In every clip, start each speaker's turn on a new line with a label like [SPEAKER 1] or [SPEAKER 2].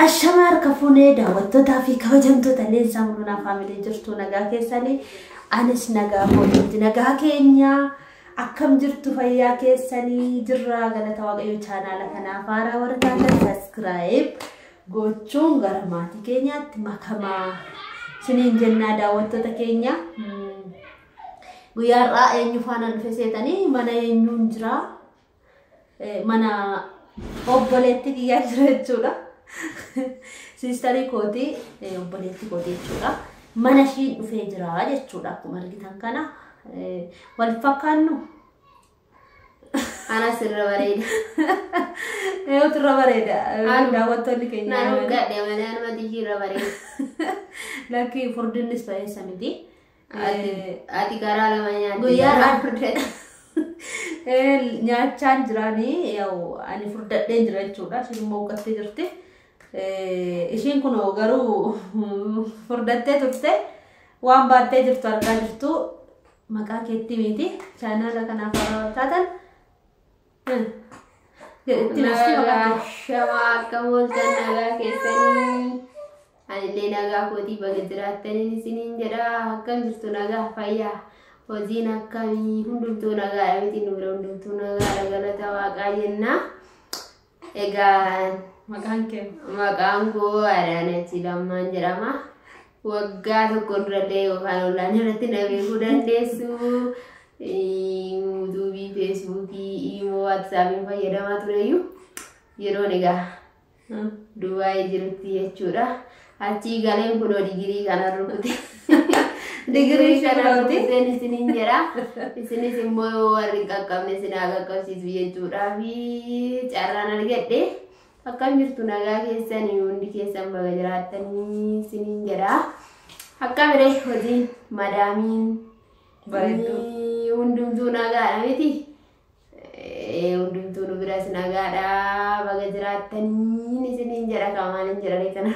[SPEAKER 1] Ashamar kafune daawwattoota fi kabajamtoota leensaa mul'una faamilee jirtu nagaa keessanii anis nagaa mootii nagaa keenya akkam jirtu fayyaa keessanii jirra galata waaqayyo chaanaala kanaaf haaraa warra taatan subscribe gochuun gara maatii keenyaatti makamaa siniin jennaa daawwattoota keenya guyyaarraa eenyu faana dhufe seetanii mana eenyuun jira mana obboleetti kiyyaa jira jechuudha. Sistari kooti obboleetti kooti jechuudha. Mana ishii dhufee jira jechuudha. Akkuma argitan kana wal fakkaannu.
[SPEAKER 2] Ana sirra bareeda.
[SPEAKER 1] Yoo turra bareeda. Daawwattoonni keenya.
[SPEAKER 2] Naannoo gadhee malee anuma tijjiirra bareeda.
[SPEAKER 1] Lakki furdinnis baay'eessa miti.
[SPEAKER 2] Ati karaa lama nyaatti.
[SPEAKER 1] Guyyaadhaan furdadha. Nyaachaan jiraanii yoo ani furdadheen jira jechuudha. Isheen immoo uqqattee jirti. Ishiin kun garuu furdattee turte waan baattee jirtu argaa jirtu maqaa keetti miti chaanaala kanaaf taatan
[SPEAKER 2] shama akka mooltan nagaa keessanii anillee nagaa kootii baga jiraattaniin isiniin jedha akkam jirtu nagaa fayyaa hojiin akkamii hundumtuu nagaa miti nura hundumtuu nagaa galata waaqaa jenna egaa maqaan koo Adaanech Lammaan jedhama. Waggaa tokko durallee yookaan online irratti na beekuu dandeessu. YouTube, Facebook, Imo, WhatsApp fayyadamaa tureyyuu yeroon egaa Dubaay jirutti jechuudha. Achii galeen kunoo digirii kana rukute. Digirii kana rukuteen isiniin jedha. Isinis immoo warri qaqqabne sinaa qaqqabsiisu jechuudha fi carraan argadhe. Akkam jirtu nagaa keessanii hundi keessan baga jiraattanii isiniin jedha. Akkamire hojiin madaamiin bareedduu hundumtuu nagaadha miti. Hundumtuu nu biras nagaadha baga jiraattanii isiniin jedha kamaaliin jedhanii kana.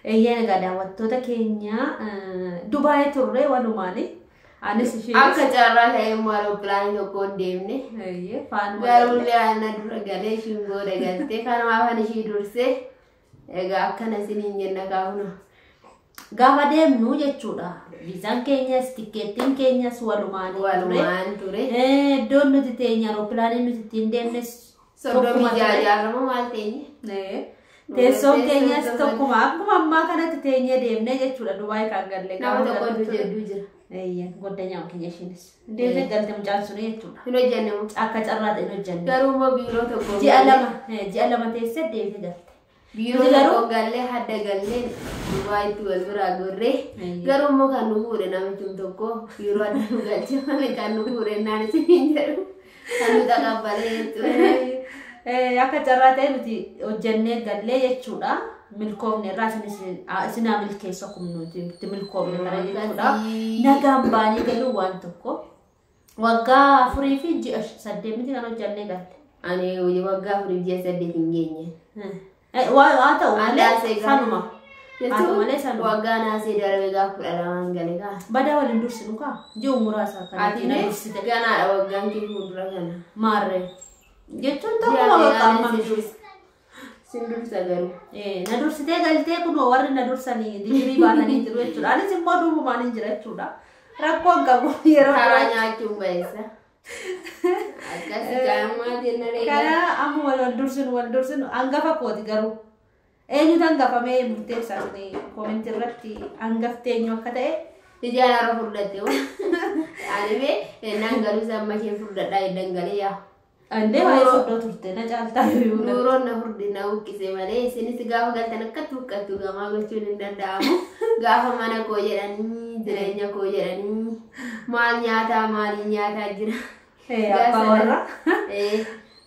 [SPEAKER 1] Eeyyee nagaa daawwattoota keenya Dubaay turre walumaani. Anis ishee
[SPEAKER 2] akka carraa ta'e immoo aeropilaanii tokko hin deemne.
[SPEAKER 1] Eeyyee faana
[SPEAKER 2] garuu ana dura galee ishiin booda galtee kanumaaf ani ishii dursee egaa akkana isiniin jenna kaafuna.
[SPEAKER 1] Gaafa deemnu jechuudha. Viizaan keenyas tikkeettiin keenyas walumaan
[SPEAKER 2] ture.
[SPEAKER 1] Iddoon nuti teenye aeropilaanii nuti ittiin deemnes
[SPEAKER 2] soddomii jaarama maal teenye.
[SPEAKER 1] Teessoon keenyas tokkuma akkuma ammaa kanatti teenyee deemnee jechuudha Dubaay kan galle.
[SPEAKER 2] Nama tokko hedduu jira.
[SPEAKER 1] Eeyyee goddanyaa keenya ishiinis. Deemee galte mucaan sun jechuudha.
[SPEAKER 2] Hin hojjenne moo
[SPEAKER 1] akka carraa ta'e hin hojjenne.
[SPEAKER 2] garuu immoo biiroo tokko
[SPEAKER 1] ji'a lama teessee deemee galte.
[SPEAKER 2] biiroo tokko gallee hadda gallee Dubaayitti wal biraa gorree garuu immoo kan nu fuudhe namichi tokko biiroo adda nu galchee malee kan nu fuudhe naan isiniin jedhu kan nu taqabbalee jechuudha.
[SPEAKER 1] Akka carraa ta'e nuti hojjennee gallee jechuudha. Milkoomne irraa isinaa milkeessa kumnuuti milkoomne kana jechuudha. Nagaan baanii galuu waan tokko waggaa 4 fi ji'a 8 miti kan hojjennee galte.
[SPEAKER 2] Ani waggaa 4 fi ji'a 8 hin geenye.
[SPEAKER 1] Waa ta'u malee sanuma.
[SPEAKER 2] Waggaa naasee darbe gaafa 12 galee kaa.
[SPEAKER 1] Badaa waliin dursinu kaa ji'a muraasa kan
[SPEAKER 2] ittiin dursite. Ganaadha waggaan kee fuuldura kana.
[SPEAKER 1] Maarree jechuun tokkuma waggaa
[SPEAKER 2] Sindursa garuu.
[SPEAKER 1] Na dursitee galtee kunoo warri na dursanii digirii baatanii jiru jechuudha. Anis immoo duubumaan hin jira jechuudha. Rakkoon qabu yeroo
[SPEAKER 2] karaa nyaachuun baay'isa. Akkasii gaamaa jennaree.
[SPEAKER 1] Kana amma wal dursinu hangafa kooti garuu. Eenyutu hangafamee murteessaa suni koomentii irratti hangaftee eenyu akka ta'e.
[SPEAKER 2] Ijaan har'a furdatte waan. Anibee naan galuu samma ishee furdadhaa hin galee yaa.
[SPEAKER 1] Ande waa'ee furdoo turte na caaltaa yoo
[SPEAKER 2] nuuroon na furdi na uqqise malee isinis gaafa galtan akkatti uqqattu gamaa gochuun hin danda'amu. Gaafa mana koo jedhanii jireenya koo jedhanii maal nyaataa maaliin nyaataa jira.
[SPEAKER 1] Abbaa warra.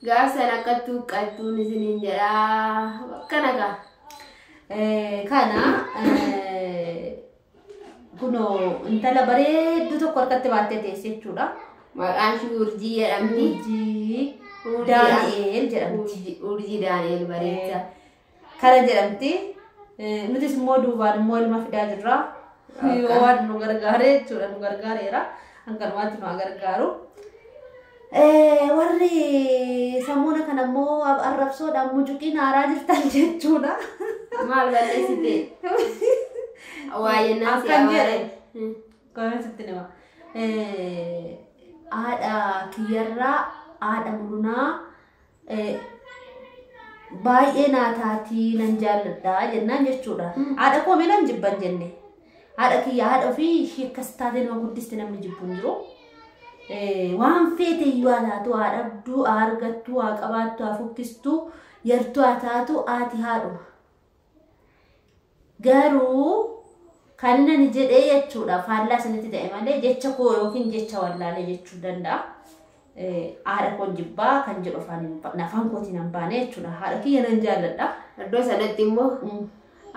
[SPEAKER 2] Gaafa sana akkatti uqqattuun isiniin jedhaa akkana kaa.
[SPEAKER 1] Kana kunoo intala bareedduu tokko harkatti baattee teesse jechuudha.
[SPEAKER 2] Maqaan ishii Urjii jedhamti.
[SPEAKER 1] Daani'eel jedhamti.
[SPEAKER 2] Urjii Daani'eel bareecha.
[SPEAKER 1] Kana jedhamti. Nutis immoo duubaan immoo ilma fidaa jirra. Yoo waan nu gargaare jechuudha nu gargaareera. Hanganumaatti nu gargaaru. Warri sammuuna kana immoo arrabsoodhaan mucuqiin haaraa jirtan jechuudha.
[SPEAKER 2] Maal balleessite? Waayennaa si abaare.
[SPEAKER 1] Koomesitti nama. Haadha kiyyarraa haadha mulunaa baay'ee naataatii nan jaalladha jennaan jechuudha. Haadha koo miidhaan jibban jenne. Haadha kiyya haadha ofii ishee akkas taatee nama guddiste namni jibbu hin jiru. Waan feete iyyuu haa taatu haa dhabduu haa argattu haa qabaattu haa fukkistu yartu haa taatu haati haadhuma. Garuu kan inni jedhee jechuudha faallaa sanitti ta'e malee jecha koo yookiin jecha wallaalee jechuu danda'a. Haadha koon jibbaa kan jedhu afaan kootiin hin baane jechuudha. Haadha kiyya nan jaalladha.
[SPEAKER 2] Iddoo sanatti immoo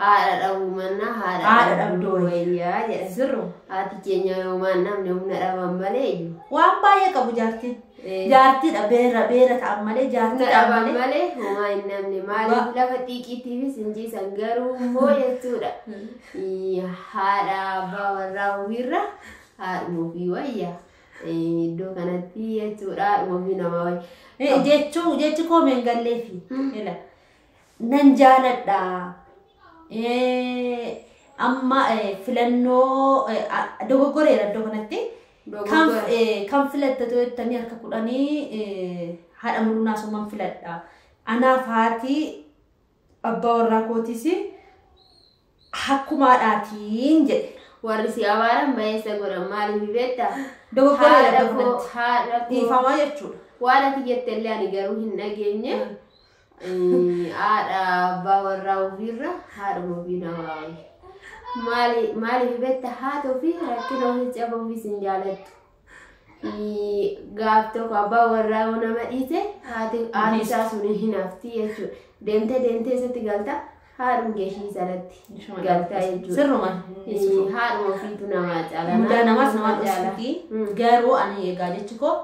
[SPEAKER 2] haadha dhabuu mannaa haadha dhabduu wayyaa jedha.
[SPEAKER 1] Sirru.
[SPEAKER 2] Haati keenya yoomaan namni humna dhaban malee iyyuu.
[SPEAKER 1] Waan baay'ee qabu jaartiin. Jaartiidha beera ta'an malee jaartii
[SPEAKER 2] dhaban malee homaa hin namne maaliif lafa xiiqiitiifis hin jiisan garuu immoo jechuudha. Haadha abbaa warraa ofiirra haadhuma ofii wayyaa. Iddoo kanatti jechuudha haadhuma ofii namaa wayyaa.
[SPEAKER 1] Jechi koomeen galleefi. Nan jaaladha. Amma filannoo dogoggoreera iddoo kanatti. Kan filattatu jettanii harka kudhanii haadha mulunaa summan filadha. Anaaf haati abbaa warraa kootis hakkumaadhaatiin jedhe.
[SPEAKER 2] Warri si abaaran baay'eessa godhan maaliif beektaa?
[SPEAKER 1] Dogoggoreera iddoo kanatti. Dhiifamaa jechuudha.
[SPEAKER 2] Waan ati jettellee ani garuu hin dhageenye. Haadha abbaa warraa ofiirra haadhuma ofii namaa wayya. Maaliif beektaa haati ofii rakkina ofii caba ofii sin jaalattu. Gaaf tokko abbaa warraa yoo nama dhiise haati isaa sun hin hafti jechuudha. Deemtee isatti galta haadhuma geeshii sanatti galtaa jechuudha.
[SPEAKER 1] Sirruma.
[SPEAKER 2] Haadhuma ofiitu namaa caala.
[SPEAKER 1] Mudaa namaas nama dhufuuti. Garuu ani eegaa jechi koo.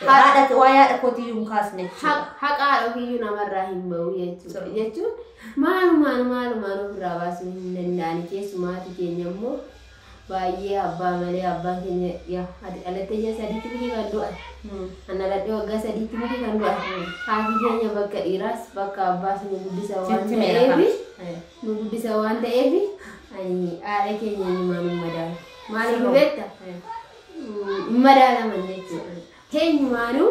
[SPEAKER 1] Haadha kootii yuun kaasne.
[SPEAKER 2] Haqa haadha ofiiyyuu namarraa hin bahu jechuudha. Jechuun maalumaan ofirraa baasuu hin danda'ani. Keessumaati keenya immoo baay'ee abbaa malee abbaan keenya dhalattee ji'a sadiitti miti kan du'an. Ana dhaladhee waggaa sadiitti miti kan du'an. Haati keenya bakka dhiiraas bakka abbaas nu guddisa waan ta'eef haadha keenya himaan hin madaalu. Maaliif beektaa? Hin madaalaman jechuudha. Keenyumaanuu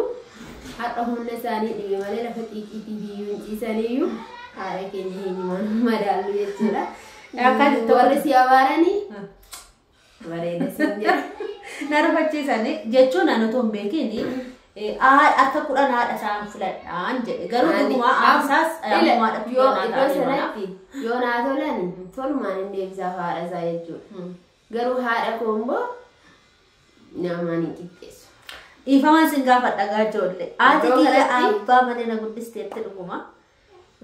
[SPEAKER 2] har'a humna isaanii dhibe malee lafa xiiqiitii biyyuu hin ciisaniyyuu haadha keenya keenyumaan madaalu jechuudha. Warri si abaaranii bareeda siin jedha.
[SPEAKER 1] Na rufachiisanii jechuun ani otoo hin beekiin harka kudhan haadha isaan filadhaan jedhe garuu dhugumaa aasaas ammumaadha
[SPEAKER 2] iddoo sanatti yoo naa tolan tolumaan hin deebisaaf haadha isaa jechuudha. Garuu haadha koo immoo namaan hin qixxeessu.
[SPEAKER 1] Ifaman sin gaafadha ijoollee. Haati kiyya abbaa malee na guddisteetti dhuguma.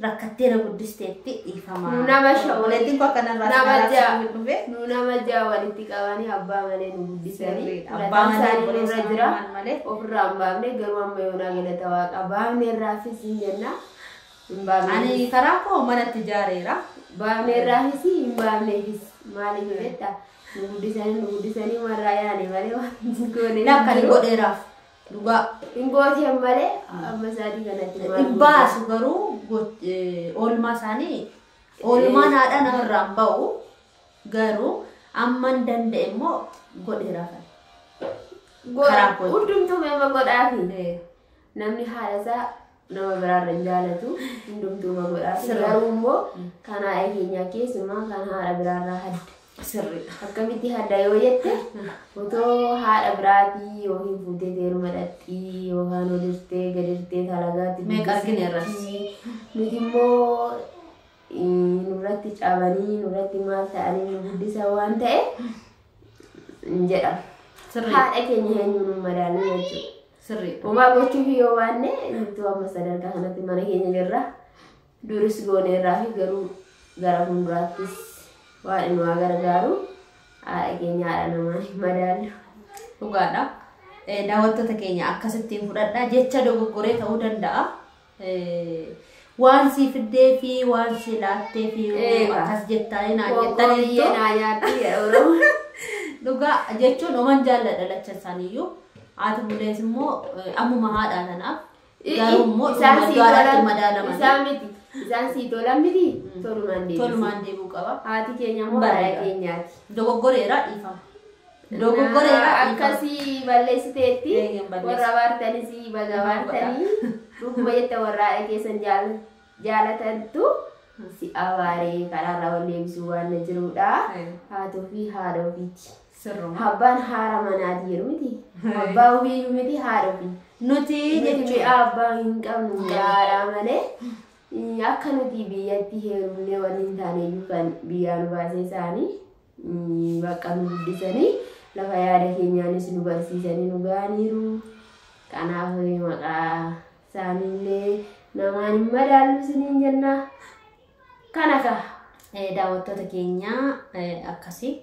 [SPEAKER 1] Rakkattee na guddisteetti ifamaa.
[SPEAKER 2] Nama sha'u.
[SPEAKER 1] Walitti koo kanarraa
[SPEAKER 2] nama ja'a walitti qabanii abbaa malee nu guddisanii.
[SPEAKER 1] Abbaa malee
[SPEAKER 2] irra jira. Ofirraa hin baafne garuu amma yoonaa galata waaqa. Baafne irraafis hin jenna.
[SPEAKER 1] Ani karaa koo manatti ijaareera.
[SPEAKER 2] Baafne irraafis hin baafneefis maaliif beektaa? Nu guddisanii marraa yaane malee waan goone.
[SPEAKER 1] Lakkani godheeraaf. Dhugaa.
[SPEAKER 2] Hin gooteen malee amma isaatii kanatti maal
[SPEAKER 1] hin baasu garuu oolmaa isaanii oolmaan haadha namarraa hin ba'u garuu amma hin danda'e immoo godheeraaf.
[SPEAKER 2] Hundumtuu nama godhaafi. Namni haadha isaa nama biraarra hin jaalatu hundumtuu nama godhaafi. Garuu immoo kan haadha keenyaa keessumaa kan haadha biraarraa hadda.
[SPEAKER 1] Sirriidha.
[SPEAKER 2] Akkamitti hadda yoo jette otoo haadha biraatii yookiin fuutee teeruma dhadhii yookaan olirtee gadirtee talagaatti
[SPEAKER 1] meeqa argine irratti
[SPEAKER 2] nuti immoo nurratti cabanii nurratti maal ta'anii nu guddisa waan ta'e jedhama. Haadha keenya eenyuun nu madaalu jechuudha.
[SPEAKER 1] Sirriidha.
[SPEAKER 2] Homaa gochuuf yoo baanne nuti amma sadarkaa kanatti mana keenya jirra duris gooneerraa fi garuu gara fuulduraattis waan inni waa gargaaru haadha keenya haadha namaa hin madaalu.
[SPEAKER 1] Dhugaadha. Daawwattoota keenya akkasittiin fudhadhaa jecha dogoggoree ta'uu danda'a. Waan si fiddee fi waan si laattee fi akkas jettanii naa jettanii dhugaa jechuun oman jaalladha lacha isaaniiyyuu haati mulees immoo ammuma haadhaa kanaaf Garummoo dhumaadhaatti madaalaman.
[SPEAKER 2] Isaan miti. Isaan sii tolan miti.
[SPEAKER 1] Tolumaan deebuu qaba.
[SPEAKER 2] Haati keenya immoo haadha keenyaati.
[SPEAKER 1] Dogoggoreera dhiifama. Dogoggoreera
[SPEAKER 2] akkasii balleessiteetti warra baartanis baga baartanii dhuguma jetta warra haadha keessan jaalatantu si abaaree karaarraa wal deebisuu waan jirudha. Haatoo fi haadha ofiiti. Abbaan haara manaati jedhu miti. Abbaa ofii miti haadha ofii.
[SPEAKER 1] Nuti
[SPEAKER 2] jechuudha abbaa hin qabnu gaara malee akka nuti biyyatti heerumnee waliin taaneyyuu kan biyyaan baasee isaanii bakka nu guddisanii lafa yaada keenyaanis nu barsiisanii nu gaaniiru. Kanaaf maqaa isaaniillee namaan hin madaallu isiniin jenna. Kana ka daawwattoota keenya akkasii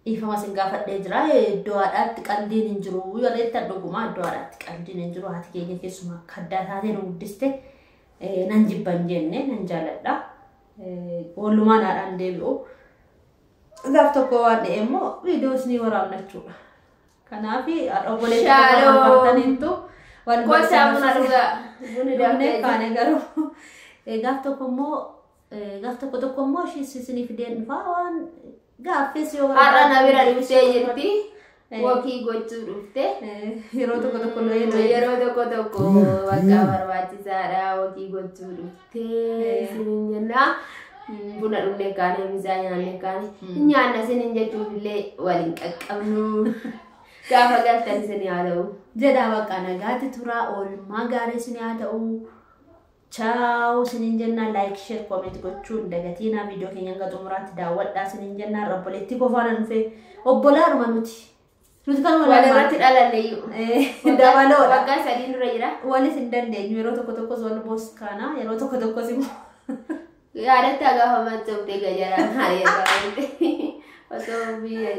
[SPEAKER 2] dhiifama isin gaafadhee jira. Iddoo haadhaatti qaldiin hin jiru. Yoo ta'e dhugumaa iddoo haadhaatti qaldiin hin jiru. Haati keenya keessumaa akka addaa taatee nu guddiste nan jibban jenne nan jaaladha. Wallumaan haadhaan deebi'u. Gaaf tokko waan ta'e immoo viidiyoos ni waraabnachuudha. Kanaaf obboleetti barbaadaniitu wal barbaadanii kaane garuu gaaf tokko immoo isiniif deemnifaa waan gaaffis yoo har'a na bira dhuftee jirti. Wakii gochuu dhufte
[SPEAKER 1] yeroo tokko
[SPEAKER 2] bakka barbaachisaadha. Wakii gochuu dhufte isiniin jenna. Buna dhugne kaane misaa nyaanne kaane nyaanna isiniin jechuufillee waliin qaqqabnu. Gaafa galtan isin haa ta'u
[SPEAKER 1] jedha bakka nagaatti tura. Oolmaa gaarii isin haa ta'u. Ciao isiniin jenna. Like share comment gochuun dagatina video keenya hanga xumuraatti daawwadhaa isiniin jenna. Obboleetti qofaan dhufe obbolaadhuma nuti kan
[SPEAKER 2] walirratti dhalanneeyyuu
[SPEAKER 1] dabaloo
[SPEAKER 2] waggaa 3 dura jira.
[SPEAKER 1] Walis hin dandeenyu yeroo tokkos wal booskaana yeroo tokkos immoo
[SPEAKER 2] yaadatti gaafa mancoobdee gajaraan haareetaa osoo biyya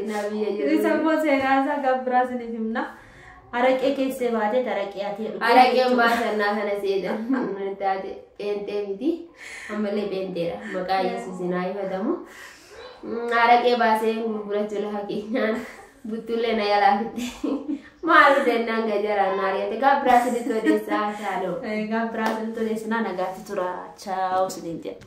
[SPEAKER 2] jiru.
[SPEAKER 1] Isa immoo seenaa isaa gabbiraa isiniif himna. Araqee keessee baatee araqee ati
[SPEAKER 2] dhugee. Araqeen baasannaa kana seetan taate pheenxee miti. Ammallee pheenxeedha. Maqaa Yesuusin haa ifatamu. Araqee baasee gurgurachuu lafa keenyaan buttuullee na yaalaa fitte. Maal dennaan gajaraan naari'ate gabbiraa isinitti odeessaa shaaloo.
[SPEAKER 1] Gabbiraa isinitti odeessinaa nagaatti tura. Ciao isiniin jedha.